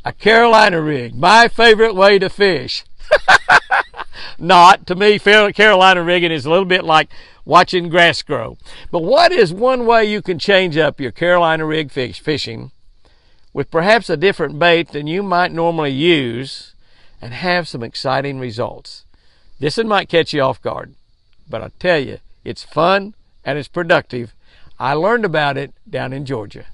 A Carolina rig, my favorite way to fish. Not. To me, Carolina rigging is a little bit like watching grass grow. But what is one way you can change up your Carolina rig fishing with perhaps a different bait than you might normally use and have some exciting results? This one might catch you off guard, but I tell you, it's fun and it's productive. I learned about it down in Georgia.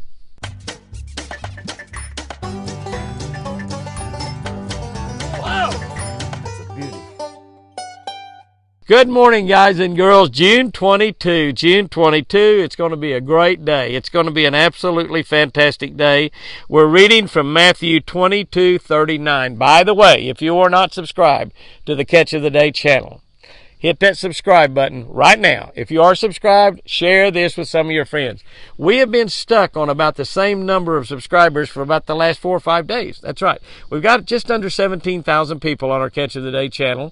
Good morning, guys and girls. June 22. It's going to be a great day. It's going to be an absolutely fantastic day. We're reading from Matthew 22:39. By the way, if you are not subscribed to the Catch of the Day channel, hit that subscribe button right now. If you are subscribed, share this with some of your friends. We have been stuck on about the same number of subscribers for about the last 4 or 5 days. That's right. We've got just under 17,000 people on our Catch of the Day channel.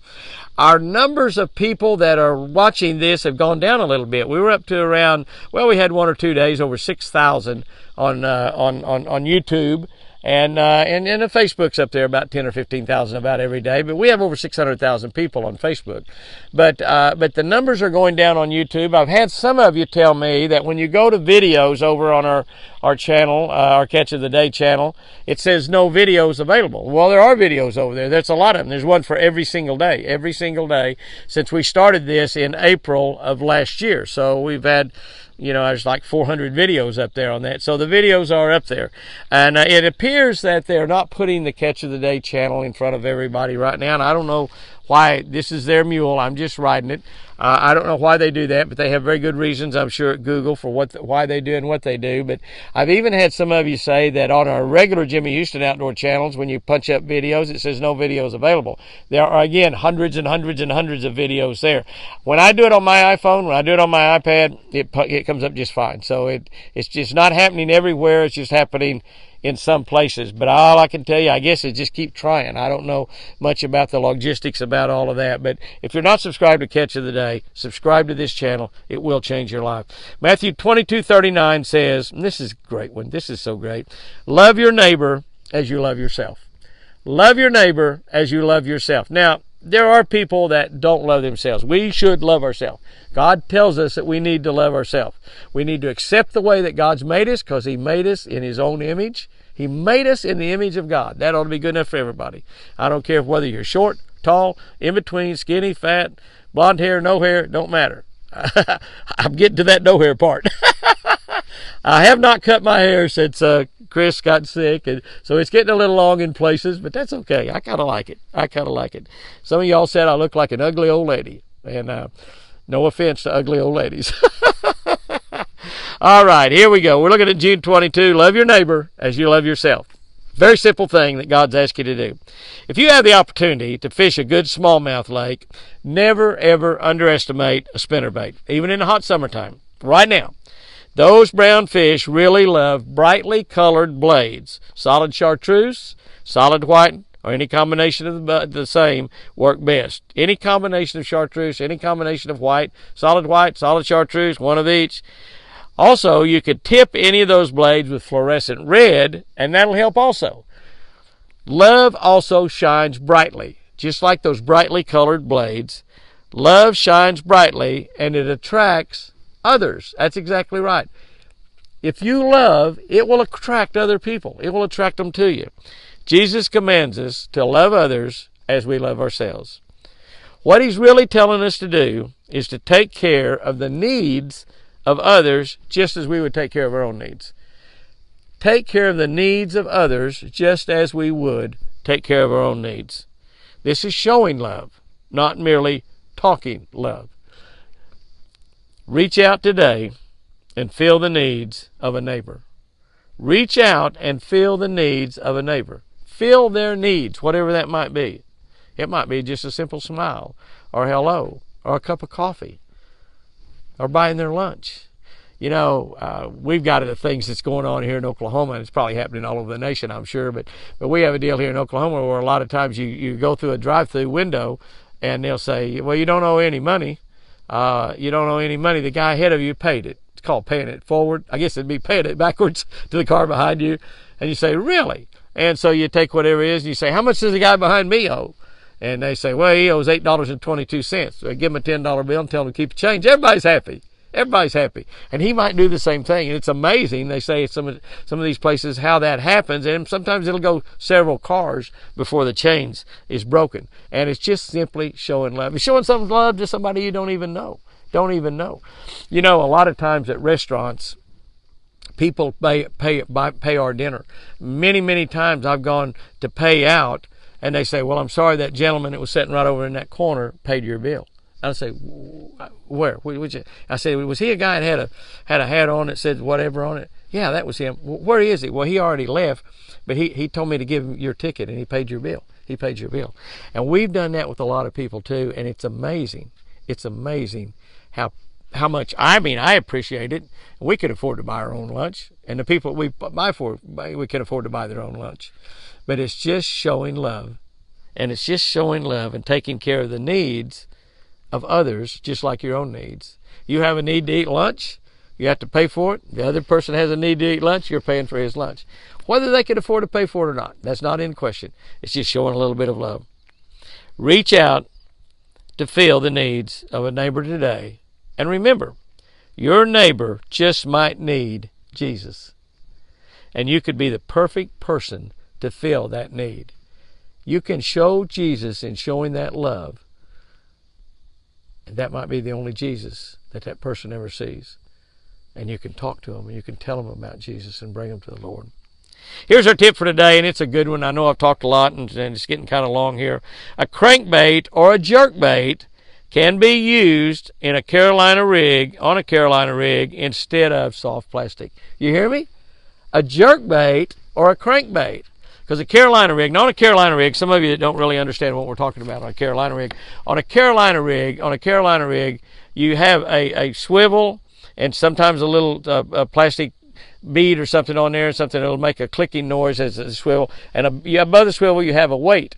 Our numbers of people that are watching this have gone down a little bit. We were up to around, well, we had 1 or 2 days over 6,000 on YouTube. And the Facebook's up there about 10 or 15,000 about every day. But we have over 600,000 people on Facebook. But the numbers are going down on YouTube. I've had some of you tell me that when you go to videos over on our channel, our Catch of the Day channel, it says no videos available. Well, there are videos over there. There's a lot of them. There's one for every single day since we started this in April of last year. So we've had, there's like 400 videos up there on that. So the videos are up there. And it appears that they're not putting the Catch of the Day channel in front of everybody right now. And I don't know why. This is their mule. I'm just riding it. I don't know why they do that, but they have very good reasons, I'm sure, at Google for why they do and what they do. But I've even had some of you say that on our regular Jimmy Houston Outdoor channels, when you punch up videos, it says no videos available. There are, again, hundreds and hundreds and hundreds of videos there. When I do it on my iPhone, when I do it on my iPad, it comes up just fine. So it's just not happening everywhere. It's just happening in some places. But all I can tell you, I guess, is just keep trying. I don't know much about the logistics about all of that. But if you're not subscribed to Catch of the Day, subscribe to this channel. It will change your life. Matthew 22:39 says, and this is a great one. This is so great. Love your neighbor as you love yourself. Love your neighbor as you love yourself. Now, there are people that don't love themselves. We should love ourselves. God tells us that we need to love ourselves. We need to accept the way that God's made us because He made us in His own image. He made us in the image of God. That ought to be good enough for everybody. I don't care whether you're short, tall, in between, skinny, fat, blonde hair, no hair, don't matter. I'm getting to that no hair part. I have not cut my hair since Chris got sick, and so it's getting a little long in places, but that's okay. I kind of like it. Some of y'all said I look like an ugly old lady, and no offense to ugly old ladies. All right, here we go. We're looking at June 22. Love your neighbor as you love yourself. Very simple thing that God's asked you to do. If you have the opportunity to fish a good smallmouth lake, never, ever underestimate a spinnerbait, even in the hot summertime. Right now, those brown fish really love brightly colored blades. Solid chartreuse, solid white, or any combination of the same work best. Any combination of chartreuse, any combination of solid chartreuse, one of each. Also, you could tip any of those blades with fluorescent red, and that'll help also. Love also shines brightly. Just like those brightly colored blades, love shines brightly, and it attracts others. That's exactly right. If you love, it will attract other people. It will attract them to you. Jesus commands us to love others as we love ourselves. What He's really telling us to do is to take care of the needs of others just as we would take care of our own needs. Take care of the needs of others just as we would take care of our own needs. This is showing love, not merely talking love. Reach out today and fill the needs of a neighbor. Reach out and fill the needs of a neighbor. Fill their needs, whatever that might be. It might be just a simple smile, or hello, or a cup of coffee, or buying their lunch. We've got the things that's going on here in Oklahoma, and it's probably happening all over the nation, I'm sure, but we have a deal here in Oklahoma where a lot of times you go through a drive-through window, and they'll say, well, you don't owe any money. You don't owe any money. The guy ahead of you paid it. It's called paying it forward. I guess it'd be paying it backwards to the car behind you. And you say, really? And so you take whatever it is and you say, how much does the guy behind me owe? And they say, well, he owes $8.22. So I give him a $10 bill and tell him to keep the change. Everybody's happy. Everybody's happy. And he might do the same thing. And it's amazing, they say, some of these places, how that happens. And sometimes it'll go several cars before the chains is broken. And it's just simply showing love. It's showing some love to somebody you don't even know. You know, a lot of times at restaurants, people pay our dinner. Many times I've gone to pay out, and they say, well, I'm sorry, that gentleman that was sitting right over in that corner paid your bill. I say, where? I said, was he a guy that had a hat on that said whatever on it? Yeah, that was him. Where is he? Well, he already left, but he told me to give him your ticket, and he paid your bill. And we've done that with a lot of people too, and it's amazing. It's amazing how much, I appreciate it. We could afford to buy our own lunch, and the people we buy for, we can afford to buy their own lunch. But it's just showing love, and it's just showing love and taking care of the needs of others, just like your own needs. You have a need to eat lunch, you have to pay for it. The other person has a need to eat lunch, you're paying for his lunch. Whether they can afford to pay for it or not, that's not in question. It's just showing a little bit of love. Reach out to fill the needs of a neighbor today. And remember, your neighbor just might need Jesus. And you could be the perfect person to fill that need. You can show Jesus in showing that love. And that might be the only Jesus that person ever sees. And you can talk to them, and you can tell them about Jesus and bring them to the Lord. Here's our tip for today, and it's a good one. I know I've talked a lot, and it's getting kind of long here. A crankbait or a jerkbait can be used in on a Carolina rig instead of soft plastic. You hear me? A jerkbait or a crankbait. Because a Carolina rig, not a Carolina rig, some of you that don't really understand what we're talking about on a Carolina rig. On a Carolina rig, you have a swivel and sometimes a little plastic bead or something on there, something that will make a clicking noise as a swivel. And above the swivel, you have a weight.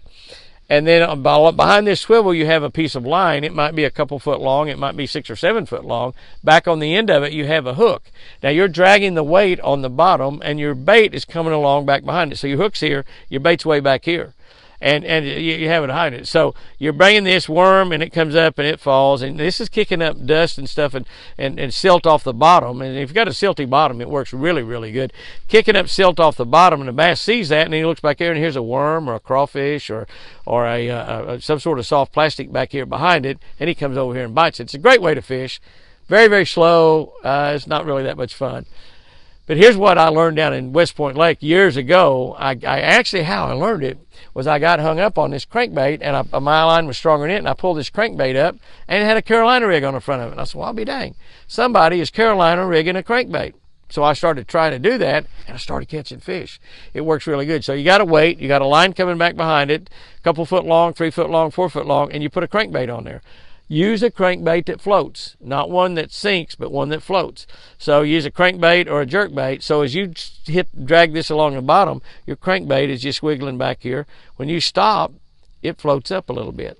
And then behind this swivel, you have a piece of line. It might be a couple foot long. It might be 6 or 7 foot long. Back on the end of it, you have a hook. Now, you're dragging the weight on the bottom, and your bait is coming along back behind it. So your hook's here, your bait's way back here. And you have it behind it. So you're bringing this worm, and it comes up, and it falls. And this is kicking up dust and stuff and silt off the bottom. And if you've got a silty bottom, it works really, really good. Kicking up silt off the bottom, and the bass sees that, and he looks back there, and here's a worm or a crawfish or some sort of soft plastic back here behind it, and he comes over here and bites it. It's a great way to fish. Very, very slow. It's not really that much fun. But here's what I learned down in West Point Lake years ago. How I learned it was I got hung up on this crankbait, and my line was stronger than it, and I pulled this crankbait up, and it had a Carolina rig on the front of it. And I said, well, I'll be dang. Somebody is Carolina rigging a crankbait. So I started trying to do that, and I started catching fish. It works really good. So you got a weight, you got a line coming back behind it, a couple foot long, 3 foot long, 4 foot long, and you put a crankbait on there. Use a crankbait that floats, not one that sinks, but one that floats. So use a crankbait or a jerkbait. So as you drag this along the bottom, your crankbait is just wiggling back here. When you stop, it floats up a little bit.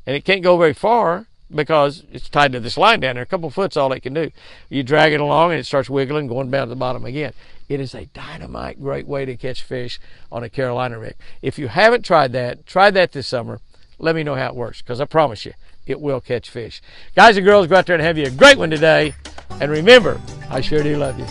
And it can't go very far because it's tied to this line down there. A couple foot's all it can do. You drag it along and it starts wiggling, going down to the bottom again. It is a dynamite, great way to catch fish on a Carolina rig. If you haven't tried that this summer. Let me know how it works, because I promise you, it will catch fish. Guys and girls, go out there and have you a great one today. And remember, I sure do love you.